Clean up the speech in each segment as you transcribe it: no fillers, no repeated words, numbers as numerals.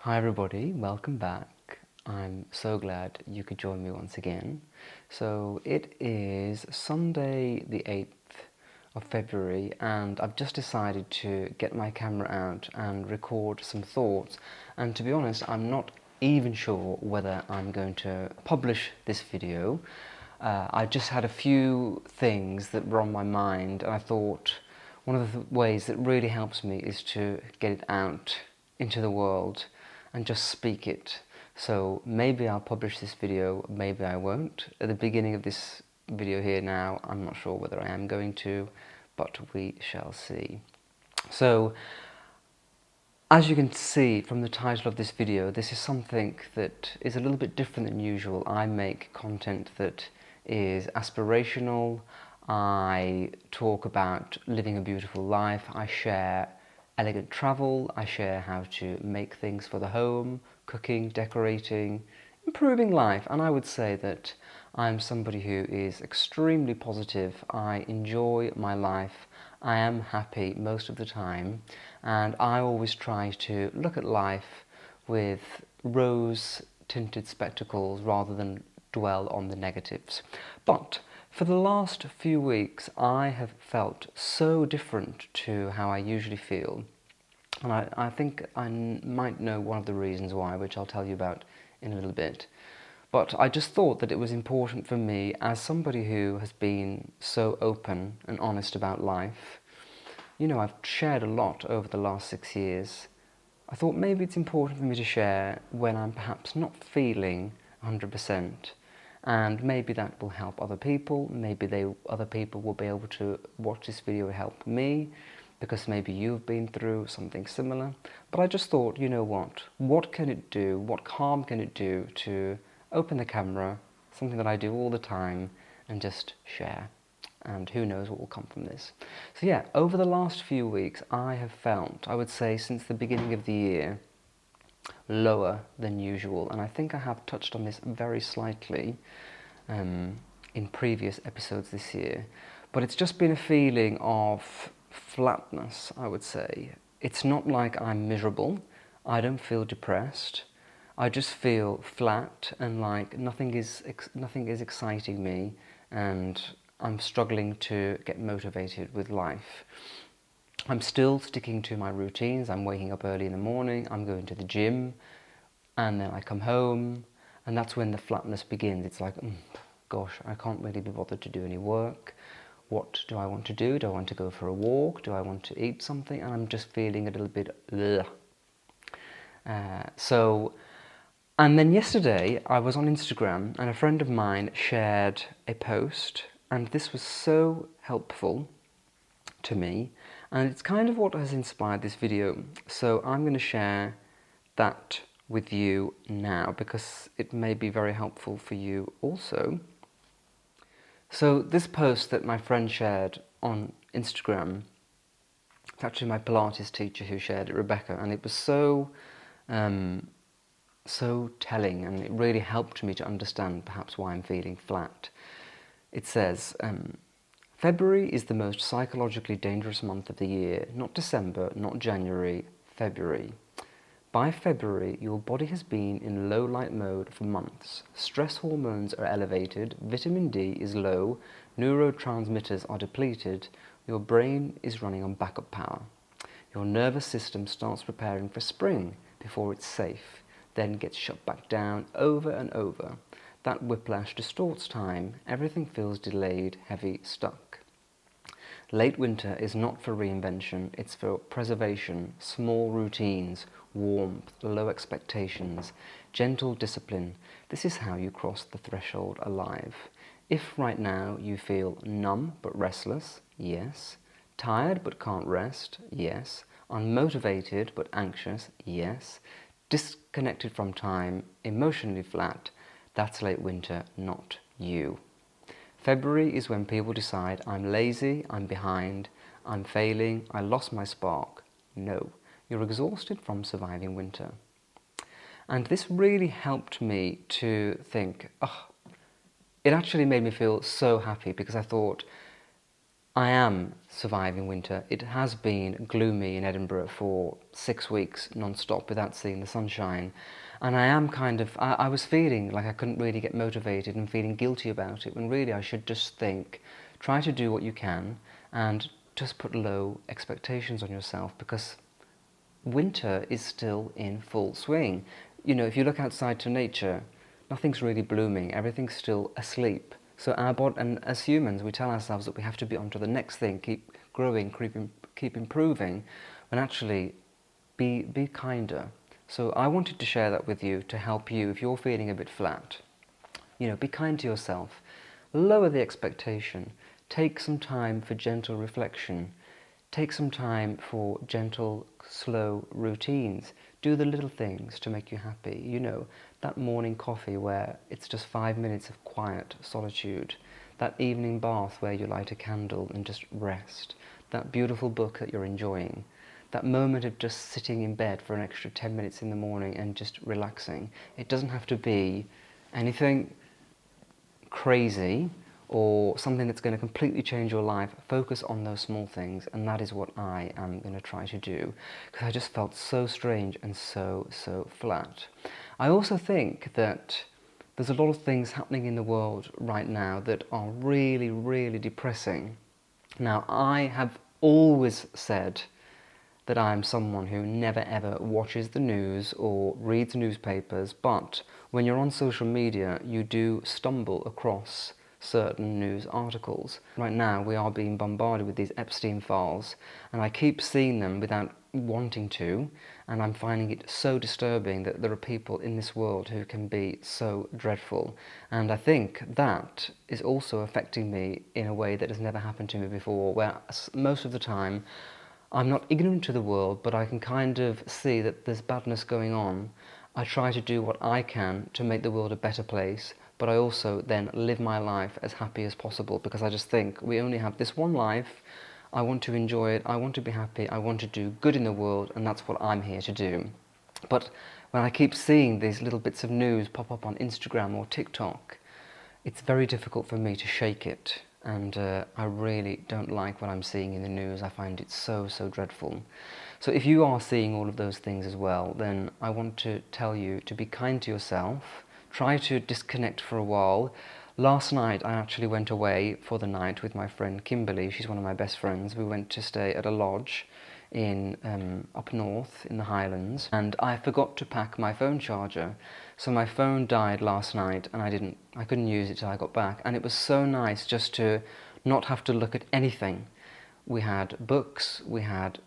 Hi everybody, welcome back. I'm so glad you could join me once again. So it is Sunday the 8th of February and I've just decided to get my camera out and record some thoughts, and to be honest I'm not even sure whether I'm going to publish this video. I just had a few things that were on my mind and I thought one of the ways that really helps me is to get it out into the world and just speak it. So maybe I'll publish this video, maybe I won't. At the beginning of this video here now, I'm not sure whether I am going to, but we shall see. So, as you can see from the title of this video, this is something that is a little bit different than usual. I make content that is aspirational. I talk about living a beautiful life. I share elegant travel. I share how to make things for the home, cooking, decorating, improving life. And I would say that I'm somebody who is extremely positive. I enjoy my life. I am happy most of the time, and I always try to look at life with rose-tinted spectacles rather than dwell on the negatives. But for the last few weeks I have felt so different to how I usually feel, and I think I might know one of the reasons why, which I'll tell you about in a little bit. But I just thought that it was important for me, as somebody who has been so open and honest about life. You know, I've shared a lot over the last 6 years. I thought maybe it's important for me to share when I'm perhaps not feeling 100%. And maybe that will help other people. Maybe other people will be able to watch this video and help me, because maybe you've been through something similar. But I just thought, you know what can it do? What harm can it do to open the camera, something that I do all the time, and just share? And who knows what will come from this. So yeah, over the last few weeks I have felt, I would say since the beginning of the year, lower than usual. And I think I have touched on this very slightly in previous episodes this year. But it's just been a feeling of flatness, I would say. It's not like I'm miserable. I don't feel depressed. I just feel flat and like nothing is exciting me, and I'm struggling to get motivated with life. I'm still sticking to my routines. I'm waking up early in the morning, I'm going to the gym, and then I come home, and that's when the flatness begins. It's like, gosh, I can't really be bothered to do any work. What do I want to do? Do I want to go for a walk? Do I want to eat something? And I'm just feeling a little bit ugh. And then yesterday I was on Instagram and a friend of mine shared a post, and this was so helpful to me, and it's kind of what has inspired this video. So I'm going to share that with you now because it may be very helpful for you also. So this post that my friend shared on Instagram, it's actually my Pilates teacher who shared it, Rebecca, and it was so telling, and it really helped me to understand perhaps why I'm feeling flat. It says, February is the most psychologically dangerous month of the year, not December, not January, February. By February, your body has been in low light mode for months. Stress hormones are elevated, vitamin D is low, neurotransmitters are depleted, your brain is running on backup power. Your nervous system starts preparing for spring before it's safe, then gets shut back down over and over. That whiplash distorts time, everything feels delayed, heavy, stuck. Late winter is not for reinvention, it's for preservation, small routines, warmth, low expectations, gentle discipline. This is how you cross the threshold alive. If right now you feel numb but restless, yes. Tired but can't rest, yes. Unmotivated but anxious, yes. Disconnected from time, emotionally flat, that's late winter, not you. February is when people decide, I'm lazy, I'm behind, I'm failing, I lost my spark. No, you're exhausted from surviving winter. And this really helped me to think, it actually made me feel so happy, because I thought, I am surviving winter. It has been gloomy in Edinburgh for 6 weeks non-stop without seeing the sunshine. And I am I was feeling like I couldn't really get motivated and feeling guilty about it, when really I should just think, try to do what you can and just put low expectations on yourself, because winter is still in full swing. You know, if you look outside to nature, nothing's really blooming, everything's still asleep. So and as humans, we tell ourselves that we have to be on to the next thing, keep growing, keep improving, when actually be kinder. So I wanted to share that with you to help you if you're feeling a bit flat. You know, be kind to yourself, lower the expectation, take some time for gentle reflection, take some time for gentle, slow routines. Do the little things to make you happy. You know, that morning coffee where it's just 5 minutes of quiet solitude, that evening bath where you light a candle and just rest, that beautiful book that you're enjoying, that moment of just sitting in bed for an extra 10 minutes in the morning and just relaxing. It doesn't have to be anything crazy or something that's going to completely change your life. Focus on those small things, and that is what I am going to try to do, because I just felt so strange and so flat. I also think that there's a lot of things happening in the world right now that are really depressing. Now, I have always said that I am someone who never ever watches the news or reads newspapers, but when you're on social media, you do stumble across certain news articles. Right now, we are being bombarded with these Epstein files, and I keep seeing them without wanting to, and I'm finding it so disturbing that there are people in this world who can be so dreadful. And I think that is also affecting me in a way that has never happened to me before, where most of the time I'm not ignorant to the world, but I can kind of see that there's badness going on. I try to do what I can to make the world a better place, but I also then live my life as happy as possible, because I just think we only have this one life. I want to enjoy it, I want to be happy, I want to do good in the world, and that's what I'm here to do. But when I keep seeing these little bits of news pop up on Instagram or TikTok, it's very difficult for me to shake it. And I really don't like what I'm seeing in the news. I find it so dreadful. So if you are seeing all of those things as well, then I want to tell you to be kind to yourself. Try to disconnect for a while. Last night I actually went away for the night with my friend Kimberly. She's one of my best friends. We went to stay at a lodge in up north in the Highlands, and I forgot to pack my phone charger. So my phone died last night, and I couldn't use it till I got back. And it was so nice just to not have to look at anything. We had books, we had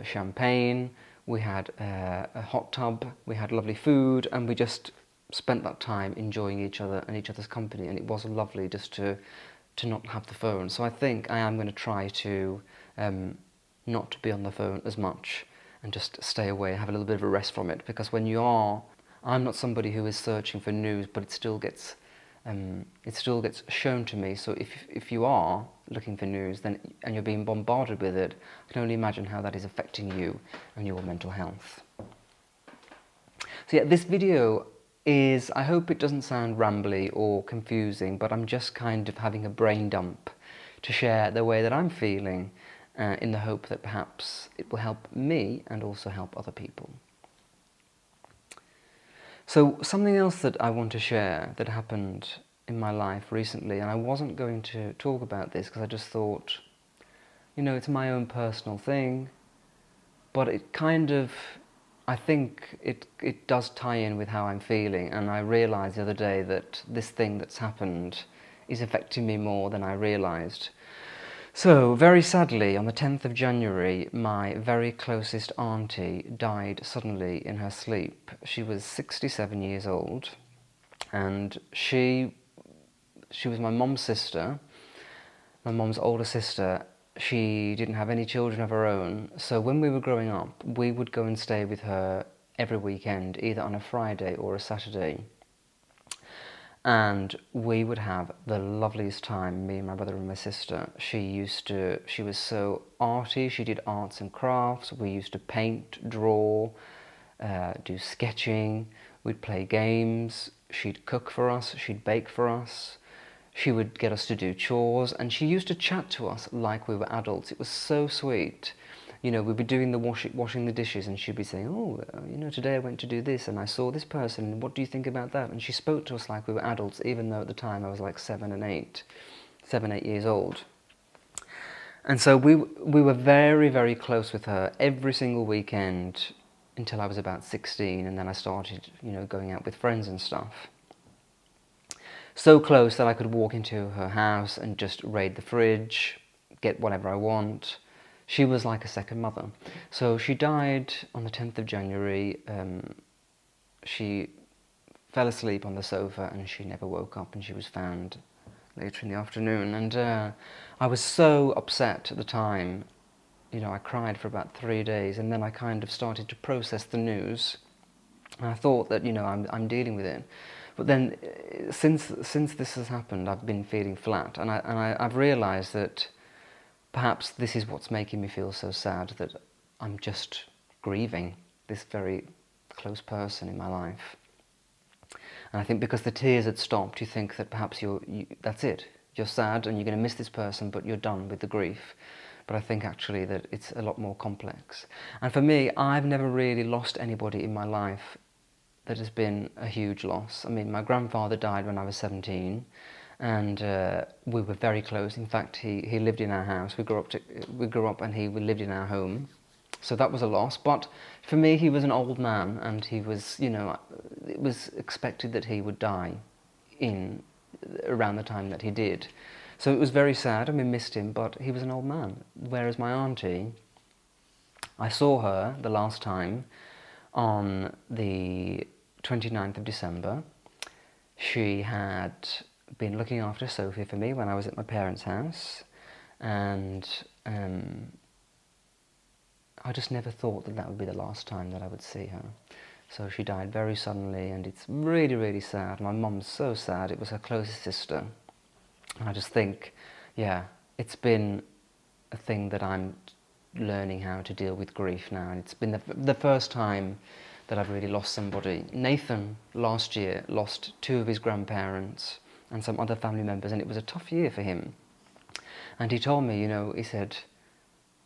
champagne, we had a hot tub, we had lovely food, and we just spent that time enjoying each other and each other's company. And it was lovely just to not have the phone. So I think I am going to try to not to be on the phone as much and just stay away, have a little bit of a rest from it, because I'm not somebody who is searching for news, but it still gets shown to me. So if you are looking for news and you're being bombarded with it, I can only imagine how that is affecting you and your mental health. So yeah, this video is, I hope it doesn't sound rambly or confusing, but I'm just kind of having a brain dump to share the way that I'm feeling, in the hope that perhaps it will help me and also help other people. So something else that I want to share that happened in my life recently, and I wasn't going to talk about this because I just thought, you know, it's my own personal thing, but it kind of, I think it does tie in with how I'm feeling, and I realised the other day that this thing that's happened is affecting me more than I realised. So, very sadly, on the 10th of January, my very closest auntie died suddenly in her sleep. She was 67 years old, and she was my mum's sister, my mum's older sister. She didn't have any children of her own, so when we were growing up, we would go and stay with her every weekend, either on a Friday or a Saturday. And we would have the loveliest time, me and my brother and my sister. She was so arty, she did arts and crafts. We used to paint, draw, do sketching, we'd play games, she'd cook for us, she'd bake for us. She would get us to do chores, and she used to chat to us like we were adults. It was so sweet. You know, we'd be doing the washing the dishes, and she'd be saying, "Oh, you know, today I went to do this, and I saw this person, and what do you think about that?" And she spoke to us like we were adults, even though at the time I was like 7, 8 years old. And so we were very, very close with her every single weekend until I was about 16, and then I started, you know, going out with friends and stuff. So close that I could walk into her house and just raid the fridge, get whatever I want. She was like a second mother. So she died on the 10th of January. She fell asleep on the sofa and she never woke up, and she was found later in the afternoon. And I was so upset at the time. You know, I cried for about 3 days, and then I kind of started to process the news. And I thought that, you know, I'm dealing with it. But then, since this has happened, I've been feeling flat, and I've realised that perhaps this is what's making me feel so sad, that I'm just grieving this very close person in my life. And I think because the tears had stopped, you think that perhaps that's it. You're sad and you're going to miss this person, but you're done with the grief. But I think actually that it's a lot more complex. And for me, I've never really lost anybody in my life that has been a huge loss. I mean, my grandfather died when I was 17, and we were very close. In fact, he lived in our house. We grew up and he lived in our home. So that was a loss. But for me, he was an old man, and he was, you know, it was expected that he would die in around the time that he did. So it was very sad, and we missed him, but he was an old man. Whereas my auntie, I saw her the last time on the 29th of December. She had been looking after Sophie for me when I was at my parents' house, and I just never thought that that would be the last time that I would see her. So she died very suddenly, and it's really, really sad. My mum's so sad. It was her closest sister. And I just think, yeah, it's been a thing that I'm learning how to deal with grief now. And it's been the first time that I've really lost somebody. Nathan, last year, lost 2 of his grandparents and some other family members, and it was a tough year for him. And he told me, you know, he said,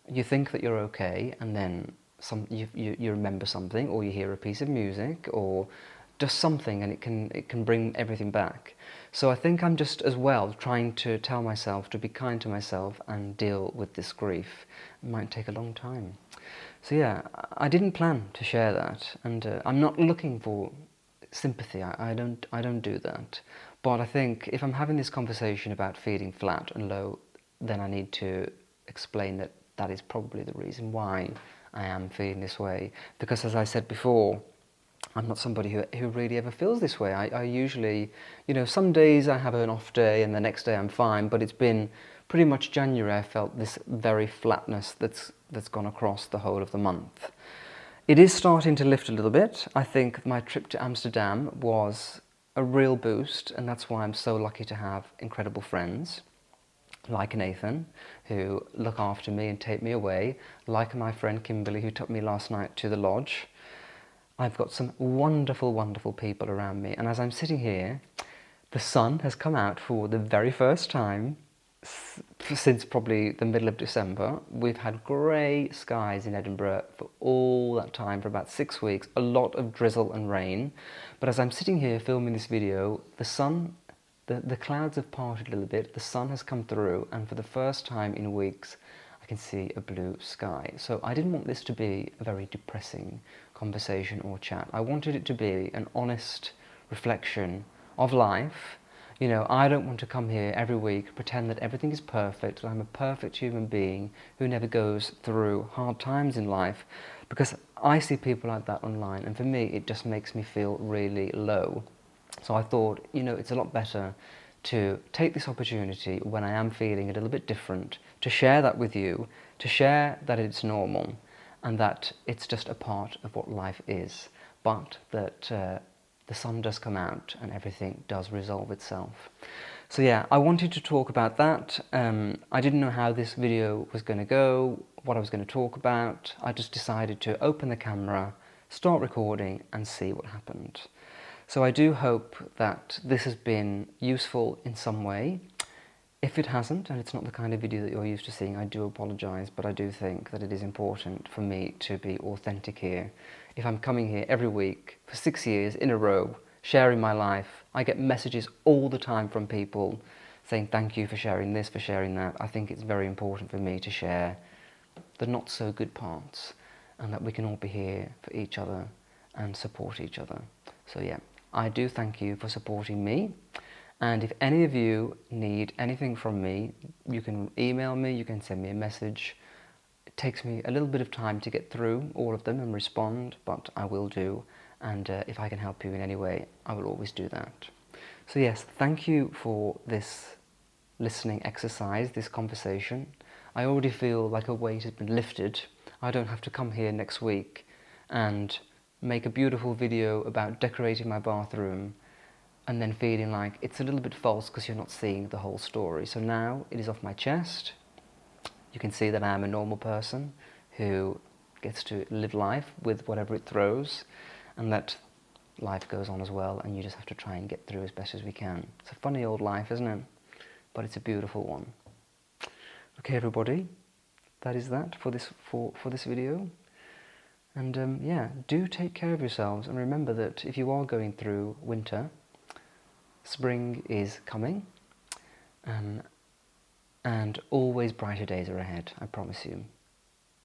you think that you're okay, and then you remember something, or you hear a piece of music, or just something, and it can bring everything back. So I think I'm just as well trying to tell myself to be kind to myself and deal with this grief. It might take a long time. So yeah, I didn't plan to share that, and I'm not looking for sympathy. I don't do that. But I think if I'm having this conversation about feeling flat and low, then I need to explain that that is probably the reason why I am feeling this way. Because as I said before, I'm not somebody who really ever feels this way. I usually, you know, some days I have an off day and the next day I'm fine, but it's been pretty much January I felt this very flatness that's gone across the whole of the month. It is starting to lift a little bit. I think my trip to Amsterdam was a real boost, and that's why I'm so lucky to have incredible friends like Nathan, who look after me and take me away, like my friend Kimberly, who took me last night to the lodge. I've got some wonderful, wonderful people around me, and as I'm sitting here, the sun has come out for the very first time since probably the middle of December. We've had grey skies in Edinburgh for all that time, for about 6 weeks, a lot of drizzle and rain. But as I'm sitting here filming this video, the sun, the clouds have parted a little bit, the sun has come through, and for the first time in weeks, I can see a blue sky. So I didn't want this to be a very depressing conversation or chat. I wanted it to be an honest reflection of life. You know, I don't want to come here every week, pretend that everything is perfect, that I'm a perfect human being who never goes through hard times in life, because I see people like that online, and for me it just makes me feel really low. So I thought, you know, it's a lot better to take this opportunity when I am feeling a little bit different, to share that with you, to share that it's normal and that it's just a part of what life is, but that the sun does come out and everything does resolve itself. So yeah, I wanted to talk about that. I didn't know how this video was going to go, what I was going to talk about. I just decided to open the camera, start recording and see what happened. So I do hope that this has been useful in some way. If it hasn't, and it's not the kind of video that you're used to seeing, I do apologise, but I do think that it is important for me to be authentic here. If I'm coming here every week for 6 years in a row, sharing my life, I get messages all the time from people saying thank you for sharing this, for sharing that. I think it's very important for me to share the not so good parts, and that we can all be here for each other and support each other. So yeah, I do thank you for supporting me. And if any of you need anything from me, you can email me, you can send me a message. It takes me a little bit of time to get through all of them and respond, but I will do. And if I can help you in any way, I will always do that. So yes, thank you for this listening exercise, this conversation. I already feel like a weight has been lifted. I don't have to come here next week and make a beautiful video about decorating my bathroom and then feeling like it's a little bit false because you're not seeing the whole story. So now it is off my chest. You can see that I am a normal person who gets to live life with whatever it throws, and that life goes on as well, and you just have to try and get through as best as we can. It's a funny old life, isn't it? But it's a beautiful one. Okay, everybody, that is that for this video. And yeah, do take care of yourselves, and remember that if you are going through winter, spring is coming, and always brighter days are ahead, I promise you.